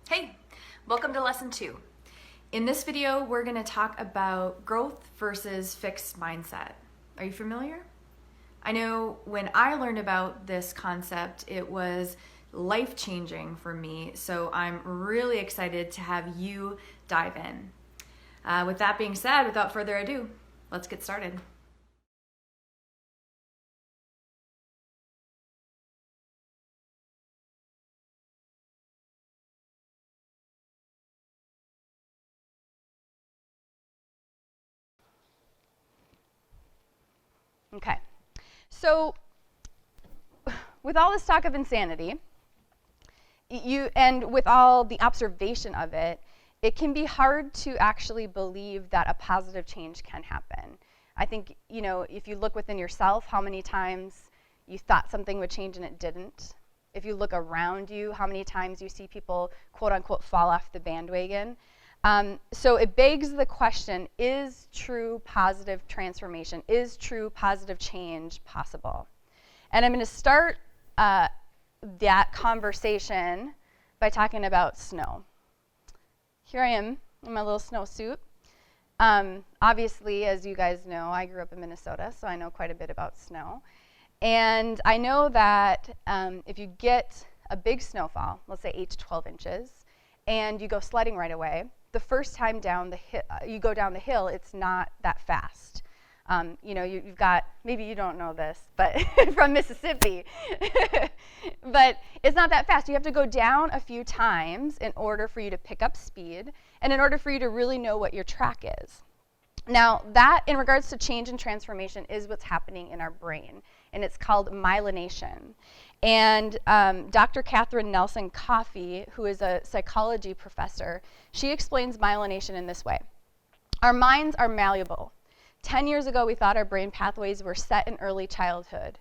Hey, welcome to lesson 2. In this video, we're going to talk about growth versus fixed mindset. Are you familiar? I know when I learned about this concept, it was life-changing for me, so I'm really excited to have you dive in. With that being said, without further ado, let's get started. Okay, so with all this talk of insanity, and with all the observation of it, it can be hard to actually believe that a positive change can happen. I think, if you look within yourself, how many times you thought something would change and it didn't. If you look around you, how many times you see people, quote unquote, fall off the bandwagon. So it begs the question, is true positive transformation, is true positive change possible? And I'm going to start that conversation by talking about snow. Here I am in my little snowsuit. Obviously, as you guys know, I grew up in Minnesota, so I know quite a bit about snow. And I know that if you get a big snowfall, let's say 8 to 12 inches, and you go sledding right away, the first time you go down the hill, it's not that fast. You've got, maybe you don't know this, but from Mississippi, but it's not that fast. You have to go down a few times in order for you to pick up speed and in order for you to really know what your track is. Now, that, in regards to change and transformation, is what's happening in our brain, and it's called myelination. And Dr. Catherine Nelson Coffey, who is a psychology professor, she explains myelination in this way. Our minds are malleable. 10 years ago, we thought our brain pathways were set in early childhood.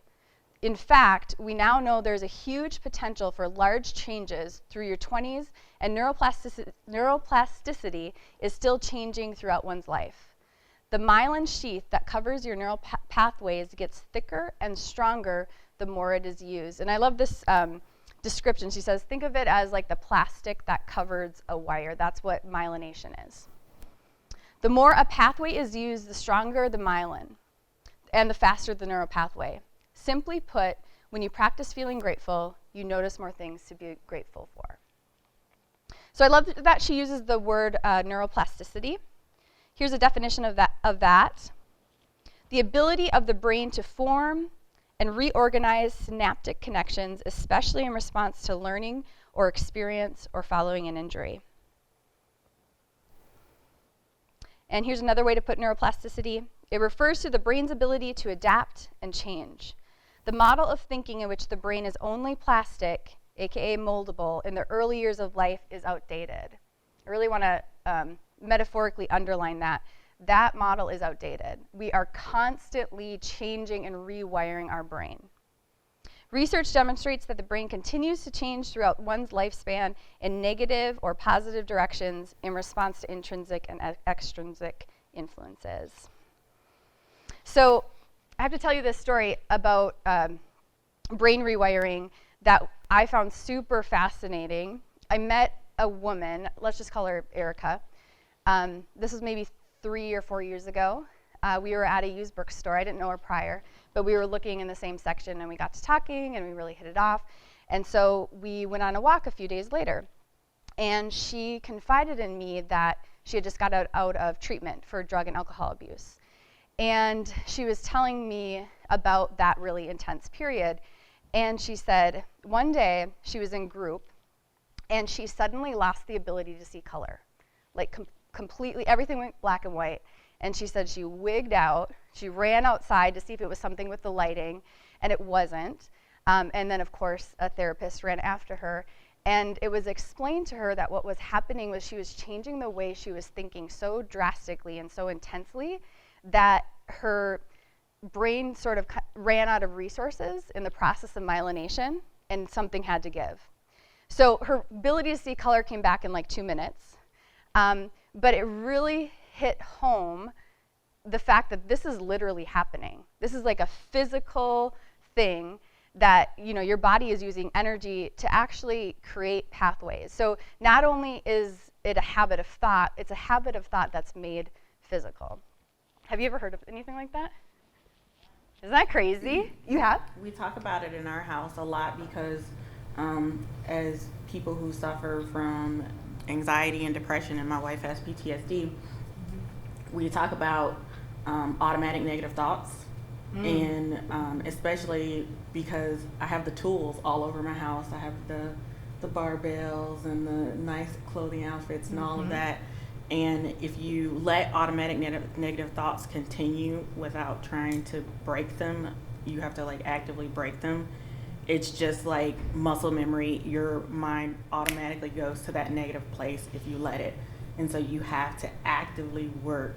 In fact, we now know there's a huge potential for large changes through your 20s, and neuroplasticity is still changing throughout one's life. The myelin sheath that covers your neural pathways gets thicker and stronger the more it is used. And I love this description. She says, think of it as like the plastic that covers a wire. That's what myelination is. The more a pathway is used, the stronger the myelin and the faster the neural pathway. Simply put, when you practice feeling grateful, you notice more things to be grateful for. So I love that she uses the word neuroplasticity. Here's a definition of that. The ability of the brain to form and reorganize synaptic connections, especially in response to learning or experience or following an injury. And here's another way to put neuroplasticity. It refers to the brain's ability to adapt and change. The model of thinking in which the brain is only plastic, aka moldable, in the early years of life is outdated. I really want to metaphorically underline that. That model is outdated. We are constantly changing and rewiring our brain. Research demonstrates that the brain continues to change throughout one's lifespan in negative or positive directions in response to intrinsic and extrinsic influences. So I have to tell you this story about brain rewiring that I found super fascinating. I met a woman, let's just call her Erica. This was maybe 3 or 4 years ago. We were at a used bookstore. I didn't know her prior, but we were looking in the same section, and we got to talking, and we really hit it off. And so we went on a walk a few days later, and she confided in me that she had just got out of treatment for drug and alcohol abuse. And she was telling me about that really intense period. And she said one day she was in group, and she suddenly lost the ability to see color. Like completely, everything went black and white. And she said she wigged out. She ran outside to see if it was something with the lighting, and it wasn't. And then, of course, a therapist ran after her. And it was explained to her that what was happening was she was changing the way she was thinking so drastically and so intensely that her brain sort of ran out of resources in the process of myelination, and something had to give. So her ability to see color came back in like 2 minutes. But it really hit home the fact that this is literally happening. This is like a physical thing that your body is using energy to actually create pathways. So not only is it a habit of thought, it's a habit of thought that's made physical. Have you ever heard of anything like that? Isn't that crazy? You have? We talk about it in our house a lot because as people who suffer from anxiety and depression, and my wife has PTSD, we talk about automatic negative thoughts. And especially because I have the tools all over my house. I have the barbells and the nice clothing outfits and all of that. And if you let automatic negative thoughts continue without trying to break them, you have to like actively break them. It's just like muscle memory. Your mind automatically goes to that negative place if you let it. And so you have to actively work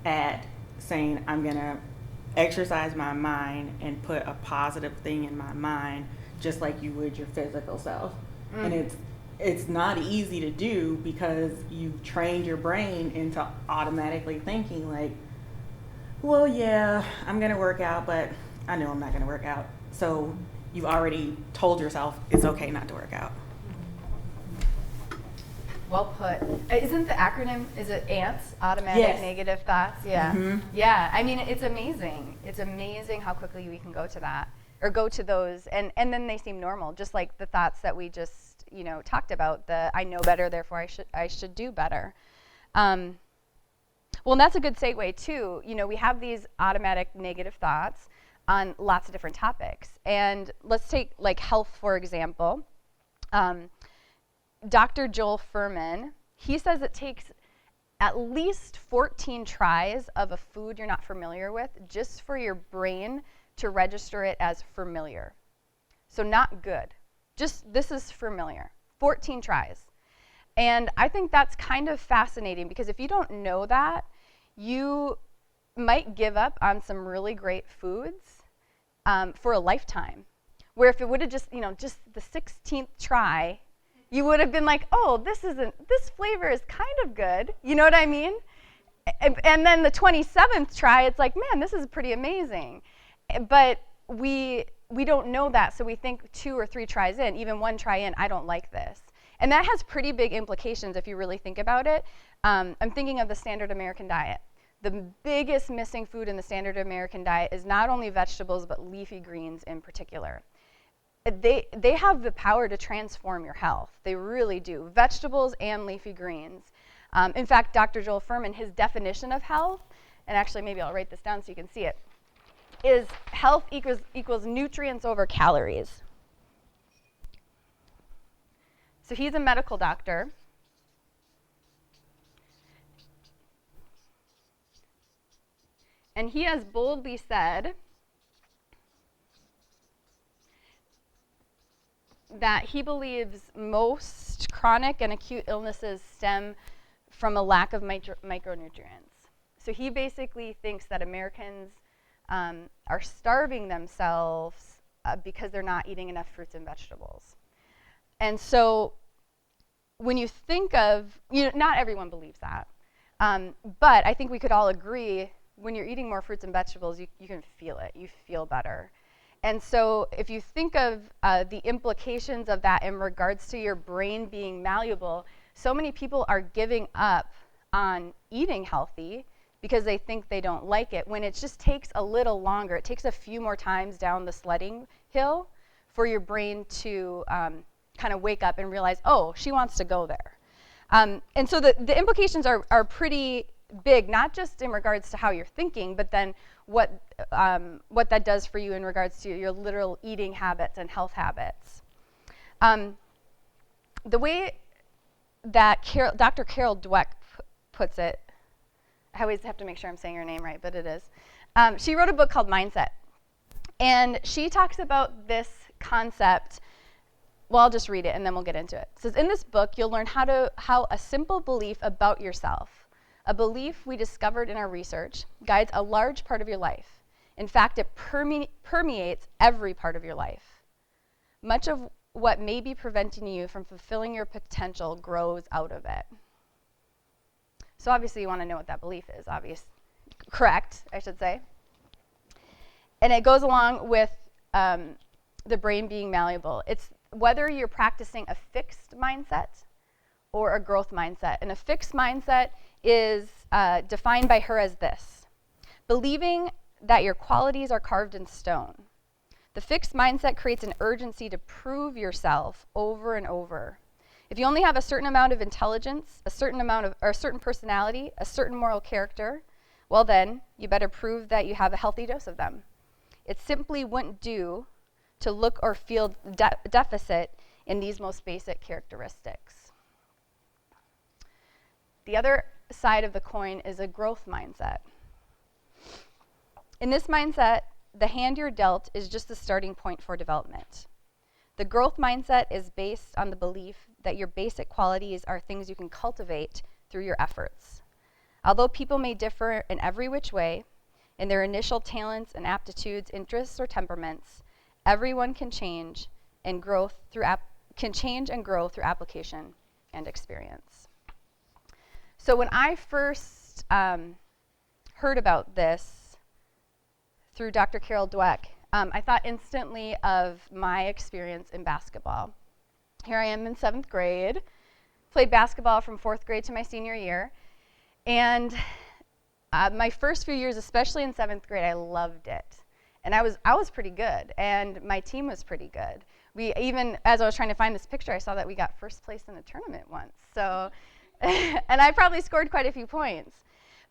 at saying, I'm going to exercise my mind and put a positive thing in my mind, just like you would your physical self. And it's not easy to do because you've trained your brain into automatically thinking like, well, yeah, I'm going to work out, but I know I'm not going to work out. So you've already told yourself it's okay not to work out. Well put. Isn't the acronym, is it ANTS? Automatic Negative Thoughts? Yeah. Yeah, I mean, it's amazing. It's amazing how quickly we can go to that, or go to those, and then they seem normal, just like the thoughts that we just, talked about, the I know better, therefore I should do better. Well, and that's a good segue too. We have these automatic negative thoughts on lots of different topics. And let's take like health, for example. Dr. Joel Fuhrman, he says it takes at least 14 tries of a food you're not familiar with just for your brain to register it as familiar. So not good. Just this is familiar. 14 tries. And I think that's kind of fascinating because if you don't know that, you might give up on some really great foods for a lifetime. Where if it would have just, just the 16th try, you would have been like, oh, this flavor is kind of good. You know what I mean? And then the 27th try, it's like, man, this is pretty amazing. But we don't know that, so we think 2 or 3 tries in, even 1 try in, I don't like this. And that has pretty big implications if you really think about it. I'm thinking of the standard American diet. The biggest missing food in the standard American diet is not only vegetables, but leafy greens in particular. They have the power to transform your health. They really do. Vegetables and leafy greens. In fact, Dr. Joel Fuhrman, his definition of health, and actually maybe I'll write this down so you can see it, is health equals nutrients over calories. So he's a medical doctor. And he has boldly said that he believes most chronic and acute illnesses stem from a lack of micronutrients. So he basically thinks that Americans are starving themselves because they're not eating enough fruits and vegetables. And so when you think of, not everyone believes that, but I think we could all agree when you're eating more fruits and vegetables, you can feel it. You feel better. And so if you think of the implications of that in regards to your brain being malleable, so many people are giving up on eating healthy because they think they don't like it, when it just takes a little longer. It takes a few more times down the sledding hill for your brain to kind of wake up and realize, oh, she wants to go there. And so the implications are pretty big, not just in regards to how you're thinking, but then what that does for you in regards to your literal eating habits and health habits. The way that Dr. Carol Dweck puts it, I always have to make sure I'm saying her name right, but it is. She wrote a book called Mindset, and she talks about this concept. Well, I'll just read it and then we'll get into it. It says, in this book, you'll learn how a simple belief about yourself, a belief we discovered in our research, guides a large part of your life. In fact, it permeates every part of your life. Much of what may be preventing you from fulfilling your potential grows out of it. So obviously you want to know what that belief is, correct, I should say. And it goes along with the brain being malleable. It's whether you're practicing a fixed mindset or a growth mindset. And a fixed mindset is defined by her as this: believing that your qualities are carved in stone. The fixed mindset creates an urgency to prove yourself over and over. If you only have a certain amount of intelligence, a certain personality, a certain moral character, well then, you better prove that you have a healthy dose of them. It simply wouldn't do to look or feel deficit in these most basic characteristics. The other side of the coin is a growth mindset. In this mindset, the hand you're dealt is just the starting point for development. The growth mindset is based on the belief that your basic qualities are things you can cultivate through your efforts. Although people may differ in every which way, in their initial talents and aptitudes, interests, or temperaments, everyone can change and grow through application and experience. So when I first heard about this through Dr. Carol Dweck, I thought instantly of my experience in basketball. Here I am in 7th grade, played basketball from 4th grade to my senior year, and my first few years, especially in 7th grade, I loved it. And I was pretty good, and my team was pretty good. We even, as I was trying to find this picture, I saw that we got first place in a tournament once. So, and I probably scored quite a few points.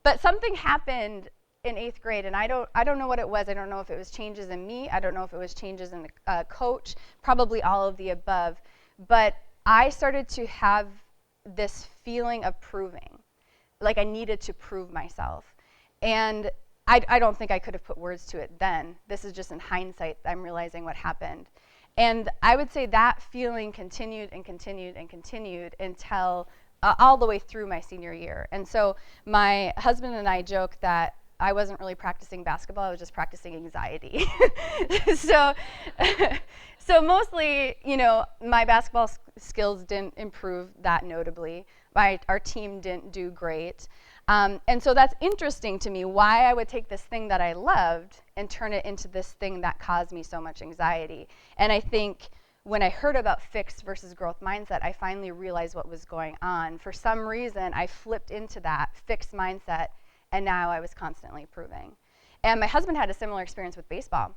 But something happened in 8th grade, and I don't know what it was. I don't know if it was changes in me. I don't know if it was changes in the coach, probably all of the above. But I started to have this feeling of proving, like I needed to prove myself. And I don't think I could have put words to it then. This is just in hindsight, I'm realizing what happened. And I would say that feeling continued and continued and continued until all the way through my senior year. And so my husband and I joke that I wasn't really practicing basketball, I was just practicing anxiety. So mostly, my basketball skills didn't improve that notably. Our team didn't do great. And so that's interesting to me, why I would take this thing that I loved and turn it into this thing that caused me so much anxiety. And I think when I heard about fixed versus growth mindset, I finally realized what was going on. For some reason, I flipped into that fixed mindset, and now I was constantly improving. And my husband had a similar experience with baseball.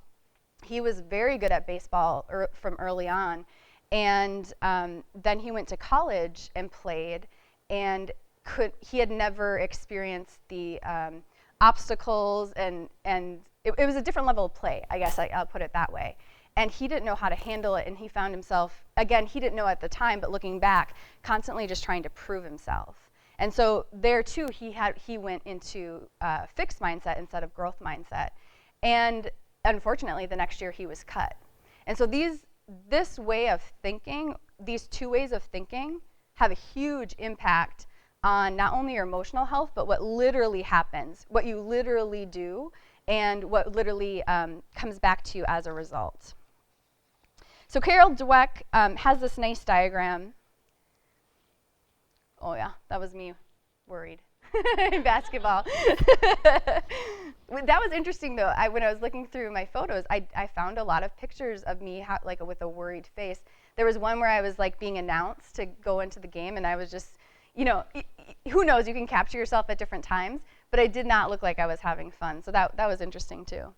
He was very good at baseball from early on, and then he went to college and played, and he had never experienced the obstacles, and it was a different level of play, I guess I'll put it that way. And he didn't know how to handle it, and he found himself, again, he didn't know at the time, but looking back, constantly just trying to prove himself. And so there too, he went into fixed mindset instead of growth mindset. And unfortunately, the next year he was cut. And so this way of thinking, these two ways of thinking, have a huge impact on not only your emotional health, but what literally happens, what you literally do, and what literally comes back to you as a result. So Carol Dweck has this nice diagram. Oh yeah, that was me worried in basketball. That was interesting though. When I was looking through my photos, I found a lot of pictures of me with a worried face. There was one where I was being announced to go into the game, and I was just, who knows, you can capture yourself at different times, but I did not look like I was having fun. So that was interesting too.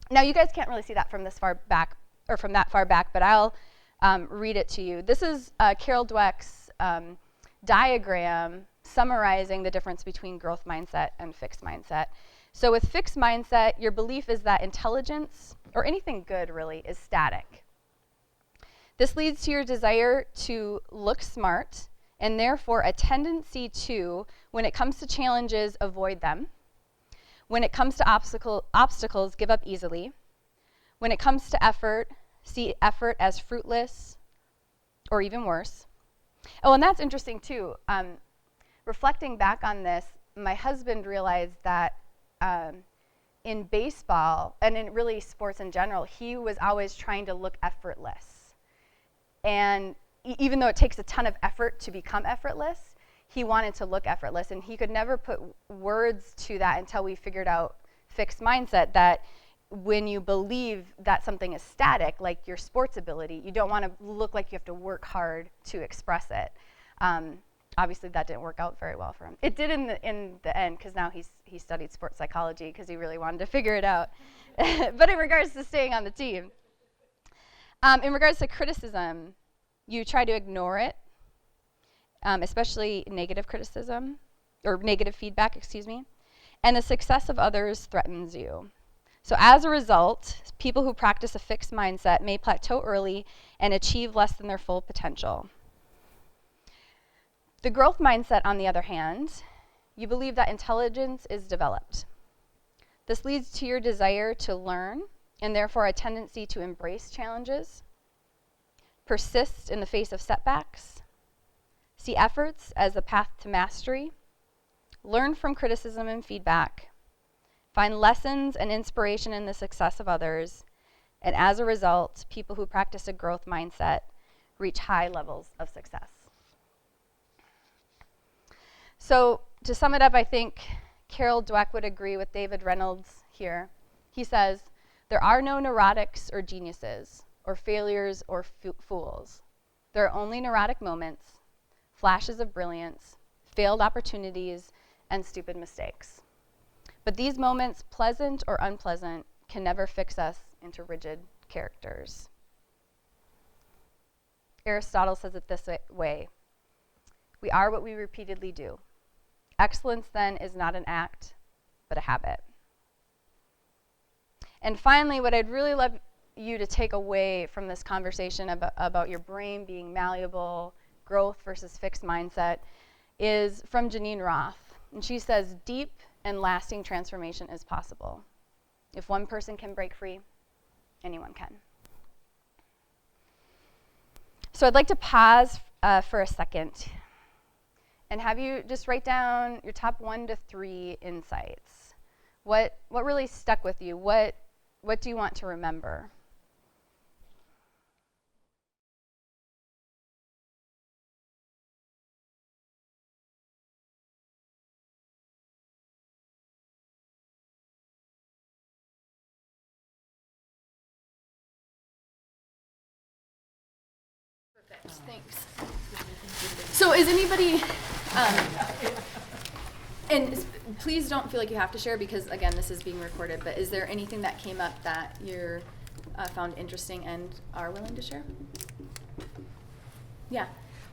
Now you guys can't really see that from this far back, or from that far back, but I'll read it to you. This is Carol Dweck's diagram summarizing the difference between growth mindset and fixed mindset. So with fixed mindset, your belief is that intelligence, or anything good really, is static. This leads to your desire to look smart, and therefore a tendency to, when it comes to challenges, avoid them. When it comes to obstacles, give up easily. When it comes to effort, see effort as fruitless, or even worse. Oh, and that's interesting too. Reflecting back on this, my husband realized that in baseball, and in really sports in general, he was always trying to look effortless. And even though it takes a ton of effort to become effortless, he wanted to look effortless, and he could never put words to that until we figured out fixed mindset, that when you believe that something is static, like your sports ability, you don't want to look like you have to work hard to express it. Obviously, that didn't work out very well for him. It did in the end, because now he studied sports psychology because he really wanted to figure it out. But in regards to staying on the team, in regards to criticism, you try to ignore it, especially negative criticism, or negative feedback, excuse me, and the success of others threatens you. So as a result, people who practice a fixed mindset may plateau early and achieve less than their full potential. The growth mindset, on the other hand, you believe that intelligence is developed. This leads to your desire to learn, and therefore a tendency to embrace challenges, persist in the face of setbacks, see efforts as a path to mastery, learn from criticism and feedback, find lessons and inspiration in the success of others, and as a result, people who practice a growth mindset reach high levels of success. So to sum it up, I think Carol Dweck would agree with David Reynolds here. He says, there are no neurotics or geniuses, or failures or fools. There are only neurotic moments, flashes of brilliance, failed opportunities, and stupid mistakes. But these moments, pleasant or unpleasant, can never fix us into rigid characters. Aristotle says it this way: we are what we repeatedly do. Excellence, then, is not an act, but a habit. And finally, what I'd really love you to take away from this conversation about your brain being malleable, growth versus fixed mindset, is from Janine Roth. And she says, deep and lasting transformation is possible. If one person can break free, anyone can. So I'd like to pause for a second and have you just write down your top 1 to 3 insights. What really stuck with you? What do you want to remember? Perfect, thanks. So is anybody, and please don't feel like you have to share because, again, this is being recorded, but is there anything that came up that you found interesting and are willing to share? Yeah.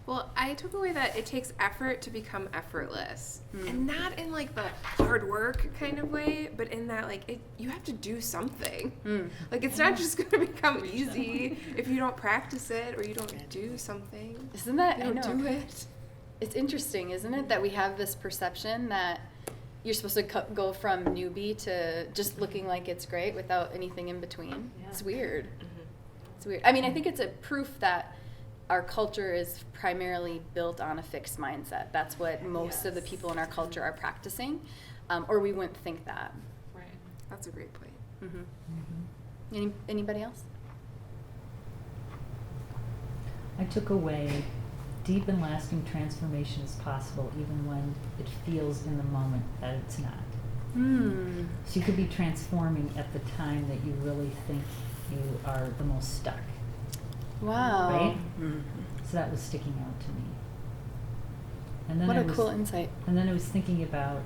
Well, I took away that it takes effort to become effortless. And not in like the hard work kind of way, but in that like you have to do something. Like it's not just going to become easy if you don't practice it or you don't do something. Isn't that, you don't do it. It's interesting, isn't it, that we have this perception that you're supposed to go from newbie to just looking like it's great without anything in between. Yeah. It's weird. It's weird. I mean, I think it's a proof that our culture is primarily built on a fixed mindset. That's what most of the people in our culture are practicing, or we wouldn't think that. Right. That's a great point. Anybody else? I took away deep and lasting transformation is possible even when it feels in the moment that it's not. So you could be transforming at the time that you really think you are the most stuck. Wow. Right? So that was sticking out to me. And then what a cool insight. And then I was thinking about,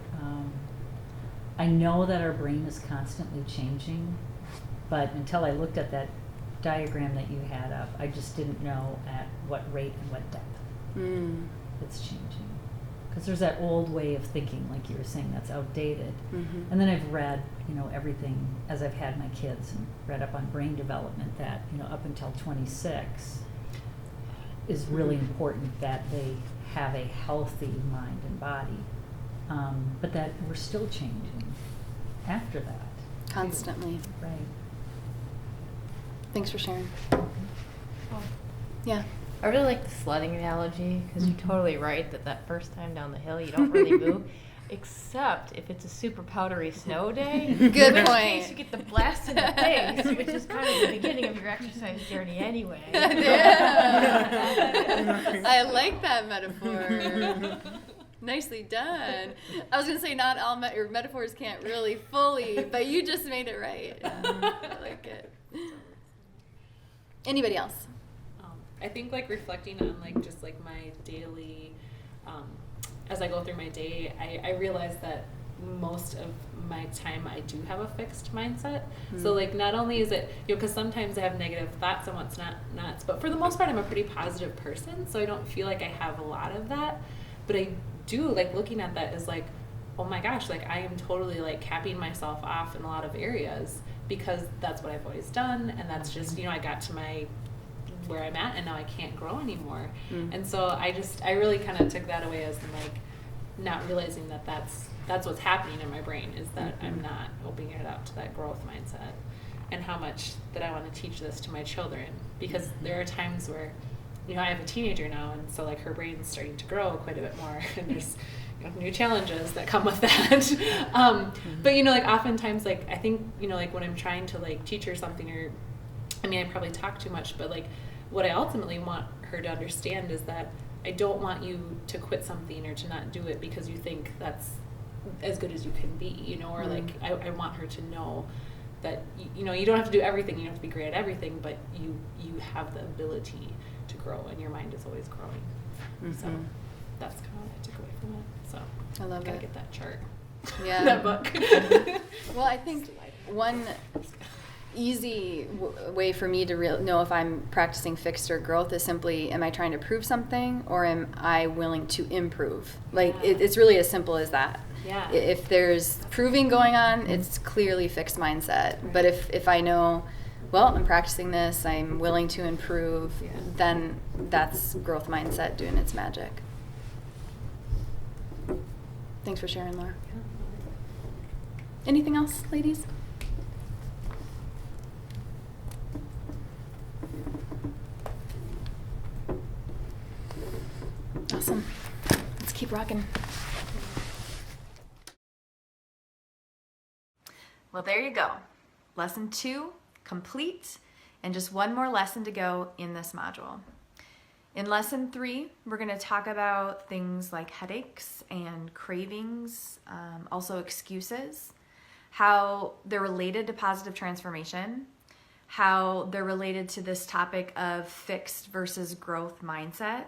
I know that our brain is constantly changing, but until I looked at that diagram that you had up, I just didn't know at what rate and what depth it's changing. Because there's that old way of thinking, like you were saying, that's outdated. And then I've read, everything as I've had my kids and read up on brain development that, up until 26 is really important that they have a healthy mind and body. But that we're still changing after that. Constantly. Right. Thanks for sharing. Yeah. I really like the sledding analogy because you're totally right that first time down the hill you don't really move, except if it's a super powdery snow day. Good in which point. case you get the blast in the face, which is kind of the beginning of your exercise journey anyway. Yeah. I like that metaphor. Nicely done. I was gonna say not all your metaphors can't really fully, but you just made it right. I like it. Anybody else? I think like reflecting on like just like my daily, as I go through my day, I realize that most of my time I do have a fixed mindset. So like not only is it, you know, because sometimes I have negative thoughts on what's not nuts, but for the most part I'm a pretty positive person, so I don't feel like I have a lot of that. But I do like looking at that as like, oh my gosh, like I am totally like capping myself off in a lot of areas because that's what I've always done, and that's just, you know, I got to my where I'm at and now I can't grow anymore. And so I really kind of took that away as like not realizing that that's what's happening in my brain, is that I'm not opening it up to that growth mindset, and how much that I want to teach this to my children, because there are times where, you know, I have a teenager now, and so like her brain's starting to grow quite a bit more, and there's, you know, new challenges that come with that. But you know, like oftentimes, like I think, you know, like when I'm trying to like teach her something, or I mean, I probably talk too much, but like what I ultimately want her to understand is that I don't want you to quit something or to not do it because you think that's as good as you can be, you know, or like I want her to know that, you know, you don't have to do everything, you don't have to be great at everything, but you have the ability to grow, and your mind is always growing. So that's kind of what I took away from it. So I love gotta it. get that chart. Yeah. That book. Well, I think one easy way for me to know if I'm practicing fixed or growth is simply, am I trying to prove something, or am I willing to improve? Like it's really as simple as that. Yeah. If there's proving going on, it's clearly fixed mindset. But if I know, well, I'm practicing this, I'm willing to improve, then that's growth mindset doing its magic. Thanks for sharing, Laura. Anything else, ladies? Awesome. Let's keep rocking. Well, there you go. Lesson 2 complete, and just one more lesson to go in this module. In lesson 3, we're going to talk about things like headaches and cravings, also excuses, how they're related to positive transformation, how they're related to this topic of fixed versus growth mindset,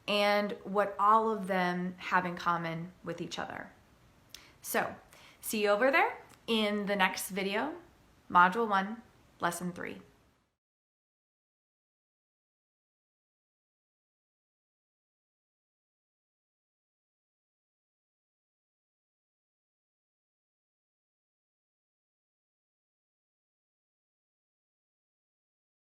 and what all of them have in common with each other. So, see you over there in the next video, Module 1, Lesson 3.